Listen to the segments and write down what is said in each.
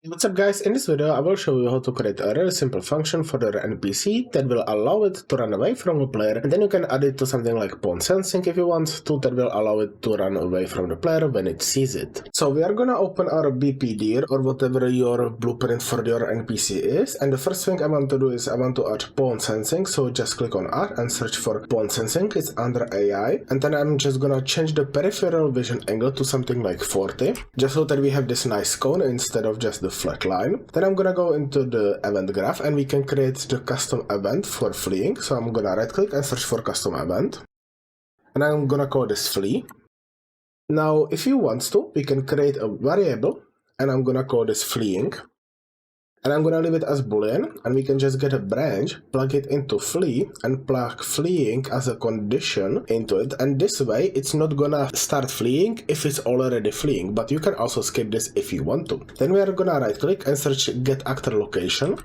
What's up guys, in this video I will show you how to create a really simple function for the NPC that will allow it to run away from a player, and then you can add it to something like pawn sensing if you want to, that will allow it to run away from the player when it sees it. So we are gonna open our BPD or whatever your blueprint for your NPC is, and the first thing I want to do is I want to add pawn sensing, so just click on add and search for pawn sensing. It's under AI, and then I'm just gonna change the peripheral vision angle to something like 40, just so that we have this nice cone instead of just the flat line. Then I'm gonna go into the event graph and we can create the custom event for fleeing. So I'm gonna right click and search for custom event, and I'm gonna call this flee. Now if you want to, we can create a variable and I'm gonna call this fleeing, and I'm gonna leave it as boolean, and we can just get a branch, plug it into flee and plug fleeing as a condition into it, and this way it's not gonna start fleeing if it's already fleeing, but you can also skip this if you want to. Then we are gonna right click and search get actor location.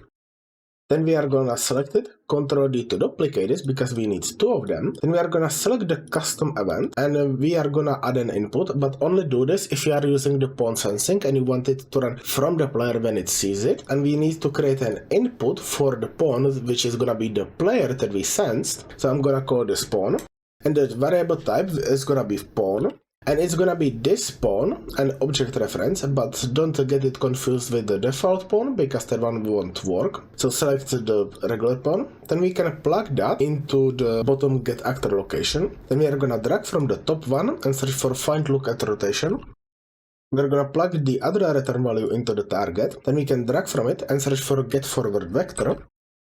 Then we are gonna select it, Ctrl D to duplicate this because we need two of them. Then we are gonna select the custom event and we are gonna add an input, but only do this if you are using the pawn sensing and you want it to run from the player when it sees it. And we need to create an input for the pawn, which is gonna be the player that we sensed. So I'm gonna call this pawn, and the variable type is gonna be pawn. And it's gonna be this pawn and object reference, but don't get it confused with the default pawn because that one won't work. So select the regular pawn, then we can plug that into the bottom get actor location. Then we are gonna drag from the top one and search for find look at rotation. We're gonna plug the other return value into the target, then we can drag from it and search for get forward vector.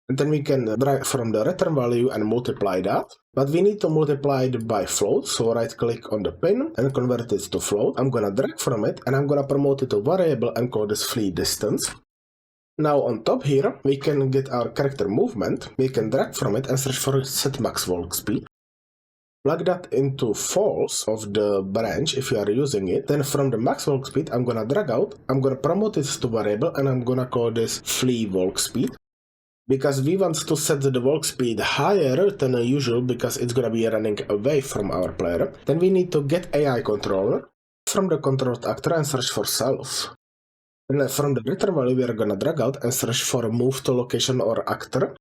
And then we can drag from the return value and multiply that. But we need to multiply it by float, so right click on the pin and convert it to float. I'm gonna drag from it and I'm gonna promote it to variable and call this flee distance. Now on top here, we can get our character movement. We can drag from it and search for set max walk speed. Plug that into false of the branch if you are using it. Then from the max walk speed, I'm gonna drag out. I'm gonna promote it to variable and I'm gonna call this flee walk speed, because we want to set the walk speed higher than usual because it's gonna be running away from our player. Then we need to get AI controller from the controlled actor and search for self. And from the return value we are gonna drag out and search for move to location or actor.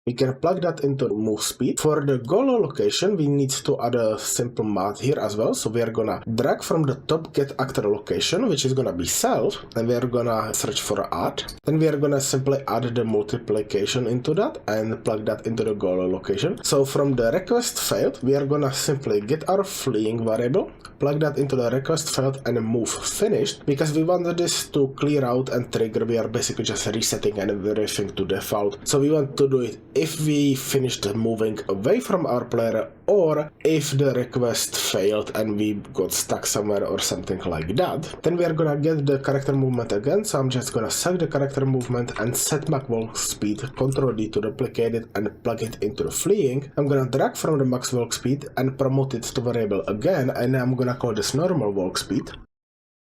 We can plug that into move speed. For the goal location, we need to add a simple math here as well. So we are gonna drag from the top get actor location, which is gonna be self, and we are gonna search for add. Then we are gonna simply add the multiplication into that and plug that into the goal location. So from the request failed, we are gonna simply get our fleeing variable, plug that into the request failed and move finished. Because we wanted this to clear out and trigger, we are basically just resetting and everything to default. So we want to do it if we finished moving away from our player, or if the request failed and we got stuck somewhere or something like that. Then we are gonna get the character movement again, so I'm just gonna select the character movement and set max walk speed, Ctrl D to duplicate it and plug it into the fleeing. I'm gonna drag from the max walk speed and promote it to variable again, and I'm gonna call this normal walk speed.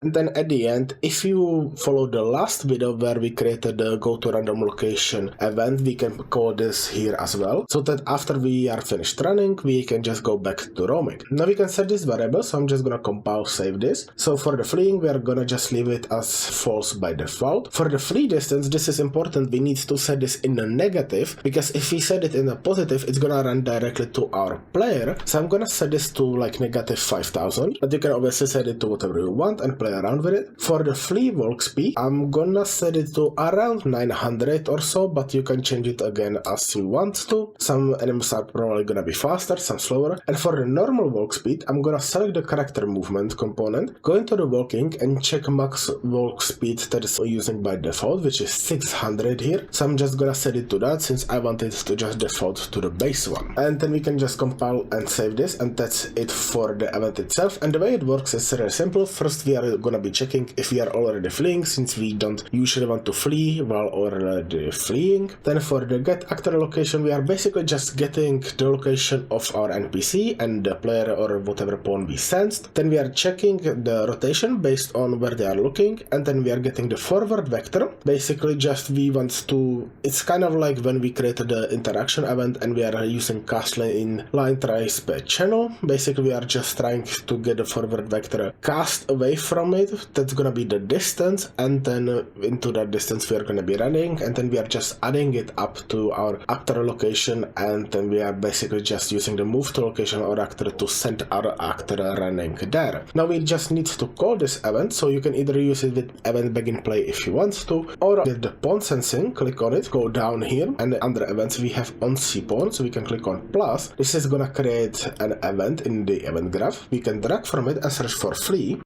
And then at the end, if you follow the last video where we created the go to random location event, we can call this here as well, so that after we are finished running, we can just go back to roaming. Now we can set this variable, so I'm just gonna compile save this. So for the fleeing, we are gonna just leave it as false by default. For the flee distance, this is important, we need to set this in a negative, because if we set it in a positive, it's gonna run directly to our player. So I'm gonna set this to like negative 5000, but you can obviously set it to whatever you want and play around with it. For the flee walk speed, I'm gonna set it to around 900 or so, but you can change it again as you want to. Some enemies are probably gonna be faster, some slower. And for the normal walk speed, I'm gonna select the character movement component, go into the walking and check max walk speed that is using by default, which is 600 here. So I'm just gonna set it to that since I want it to just default to the base one. And then we can just compile and save this, and that's it for the event itself. And the way it works is very simple. First we are gonna be checking if we are already fleeing, since we don't usually want to flee while already fleeing. Then for the get actor location, we are basically just getting the location of our NPC and the player or whatever pawn we sensed. Then we are checking the rotation based on where they are looking, and then we are getting the forward vector. Basically just we want to, it's kind of like when we created the interaction event and we are using castle in line trace per channel. Basically we are just trying to get the forward vector cast away from it. That's gonna be the distance, and then into that distance we are gonna be running, and then we are just adding it up to our actor location, and then we are basically just using the move to location or actor to send our actor running there. Now we just need to call this event, so you can either use it with event begin play if you want to, or get the pawn sensing, click on it, go down here, and under events we have on C pawn, so we can click on plus. This is gonna create an event in the event graph. We can drag from it and search for Flee,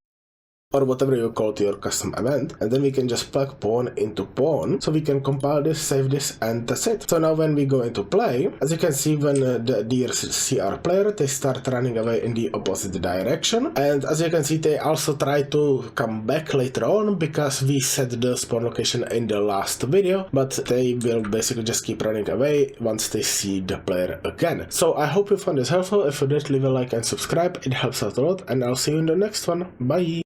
or whatever you call to your custom event, and then we can just plug pawn into pawn, so we can compile this, save this, and that's it. So now when we go into play, as you can see, when the deers see our player, they start running away in the opposite direction, and as you can see, they also try to come back later on, because we set the spawn location in the last video, but they will basically just keep running away once they see the player again. So I hope you found this helpful. If you did, leave a like and subscribe, it helps out a lot, and I'll see you in the next one. Bye!